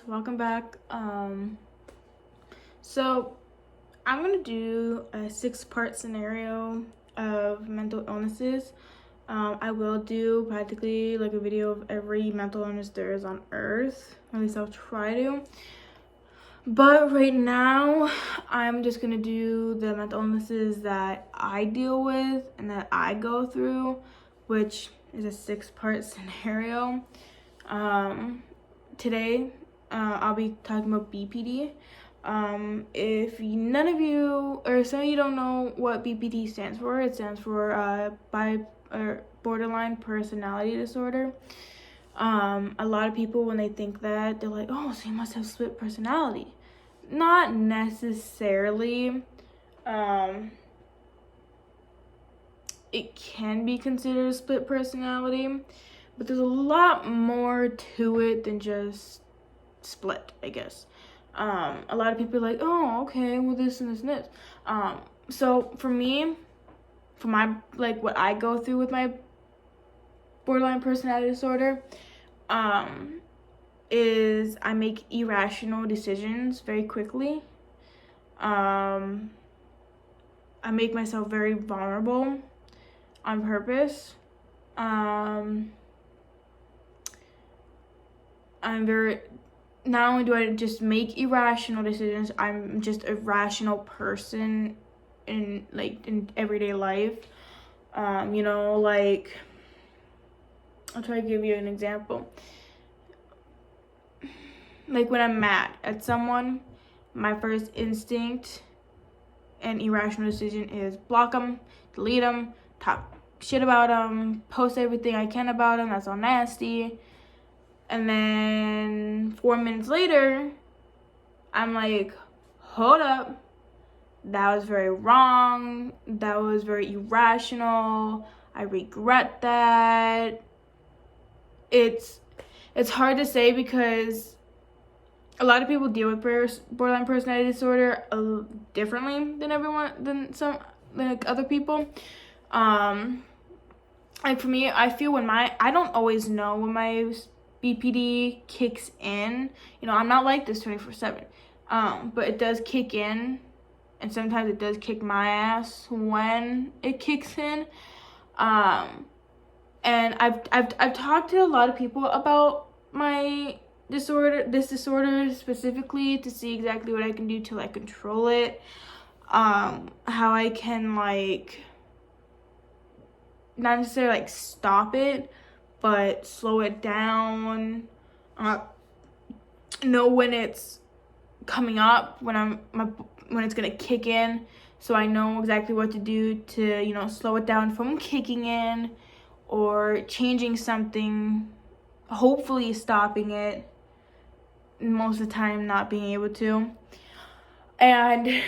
welcome back. So I'm gonna do a 6-part scenario of mental illnesses. I will do practically like a video of every mental illness there is on earth. At least I'll try to. But right now, I'm just gonna do the mental illnesses that I deal with and that I go through, which is a 6-part scenario. Today, I'll be talking about BPD. If none of you or some of you don't know what BPD stands for, it stands for borderline personality disorder. A lot of people, when they think that, they're like, oh, so you must have split personality. Not necessarily. It can be considered a split personality, but there's a lot more to it than just split, I guess. A lot of people are like, oh, okay, well, this and this and this. So for me, for my, like, what I go through with my borderline personality disorder, is I make irrational decisions very quickly. I make myself very vulnerable on purpose. I'm very, not only do I just make irrational decisions, I'm just a rational person in everyday life. Like, I'll try to give you an example. Like when I'm mad at someone, my first instinct and irrational decision is block them, delete them, talk shit about them, post everything I can about them. That's all nasty. And then 4 minutes later, I'm like, hold up. That was very wrong. That was very irrational. I regret that. It's hard to say because a lot of people deal with borderline personality disorder differently than other people. Like for me, I feel I don't always know when my BPD kicks in. I'm not like this 24/7. But it does kick in, and sometimes it does kick my ass when it kicks in. And I've talked to a lot of people about my this disorder specifically, to see exactly what I can do to like control it. How I can like not necessarily like stop it, but slow it down. Know when it's coming up, when it's gonna kick in, so I know exactly what to do to slow it down from kicking in, or changing something, hopefully stopping it. Most of the time not being able to. And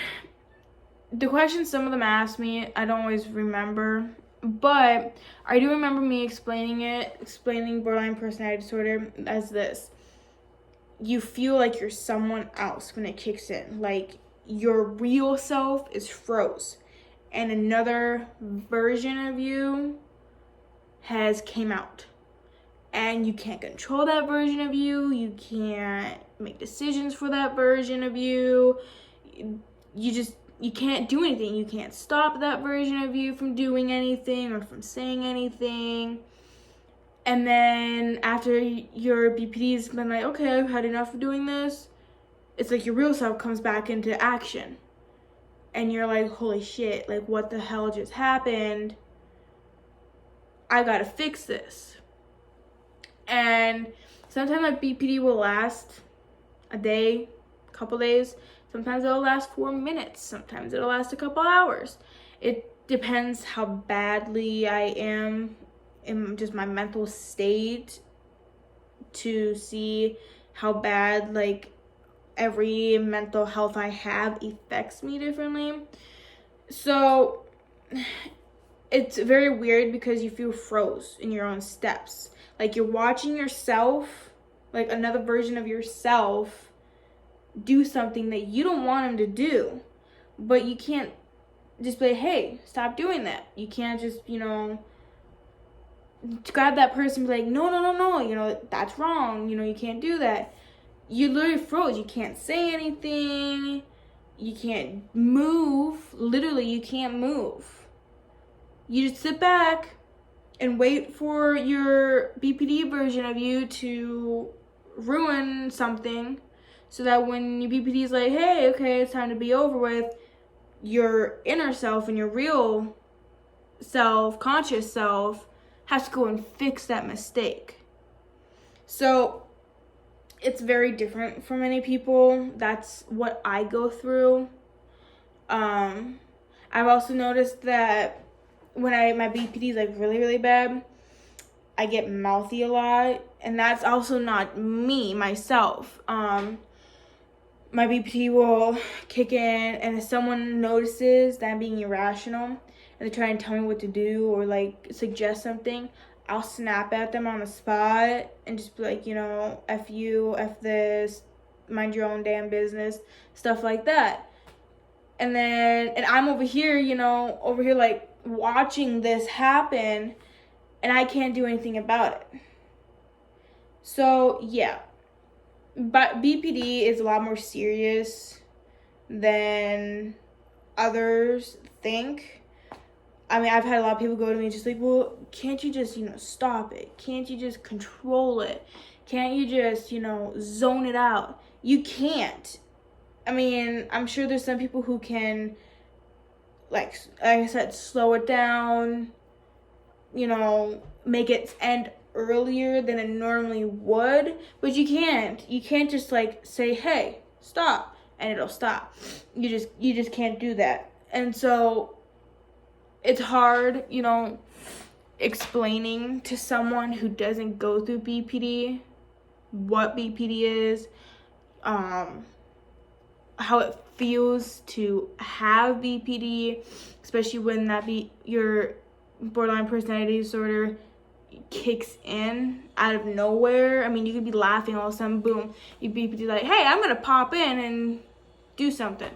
the questions some of them ask me, I don't always remember, but I do remember me explaining borderline personality disorder as this: you feel like you're someone else when it kicks in, like your real self is froze and another version of you has came out, and you can't control that version of you. You can't make decisions for that version of you. You can't do anything. You can't stop that version of you from doing anything or from saying anything. And then after your BPD's been like, okay, I've had enough of doing this, it's like your real self comes back into action. And you're like, holy shit, like what the hell just happened? I gotta fix this. And sometimes my BPD will last a day, a couple days. Sometimes it'll last 4 minutes. Sometimes it'll last a couple hours. It depends how badly I am in just my mental state, to see how bad like every mental health I have affects me differently. So it's very weird because you feel froze in your own steps. Like you're watching yourself, like another version of yourself, do something that you don't want him to do, but you can't just be like, hey, stop doing that. You can't just, grab that person and be like, no, that's wrong. You can't do that. you literally froze. You can't say anything. You can't move. Literally, you can't move. You just sit back and wait for your BPD version of you to ruin something, so that when your BPD is like, hey, okay, it's time to be over with, your inner self and your real self, conscious self, has to go and fix that mistake. So it's very different for many people. That's what I go through. I've also noticed that when my BPD is like really, really bad, I get mouthy a lot, and that's also not me, myself. My BPD will kick in, and if someone notices that I'm being irrational and they try and tell me what to do or like suggest something, I'll snap at them on the spot and just be like, F you, F this, mind your own damn business, stuff like that. And I'm over here, like watching this happen, and I can't do anything about it. So, yeah. But BPD is a lot more serious than others think. I mean, I've had a lot of people go to me just like, well, can't you just, stop it? Can't you just control it? Can't you just, zone it out? You can't. I mean, I'm sure there's some people who can, like I said, slow it down, make it end earlier than it normally would, but you can't just like say, hey, stop, and it'll stop. You just can't do that. And so it's hard, explaining to someone who doesn't go through BPD what BPD is, how it feels to have BPD, especially when your borderline personality disorder kicks in out of nowhere. I mean, you could be laughing, all of a sudden, boom, your BPD like, hey, I'm gonna pop in and do something.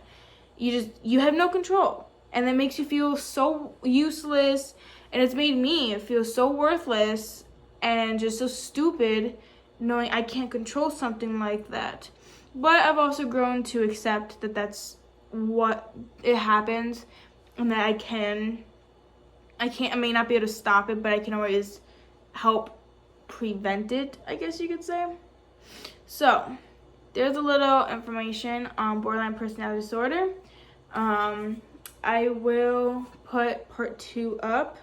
You have no control, and that makes you feel so useless, and it's made me feel so worthless and just so stupid knowing I can't control something like that. But I've also grown to accept that that's what it happens, and that I may not be able to stop it, but I can always help prevent it, I guess you could say. So there's a little information on borderline personality disorder. I will put part 2 up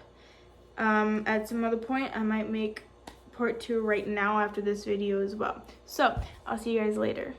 at some other point. I might make part 2 right now after this video as well. So I'll see you guys later.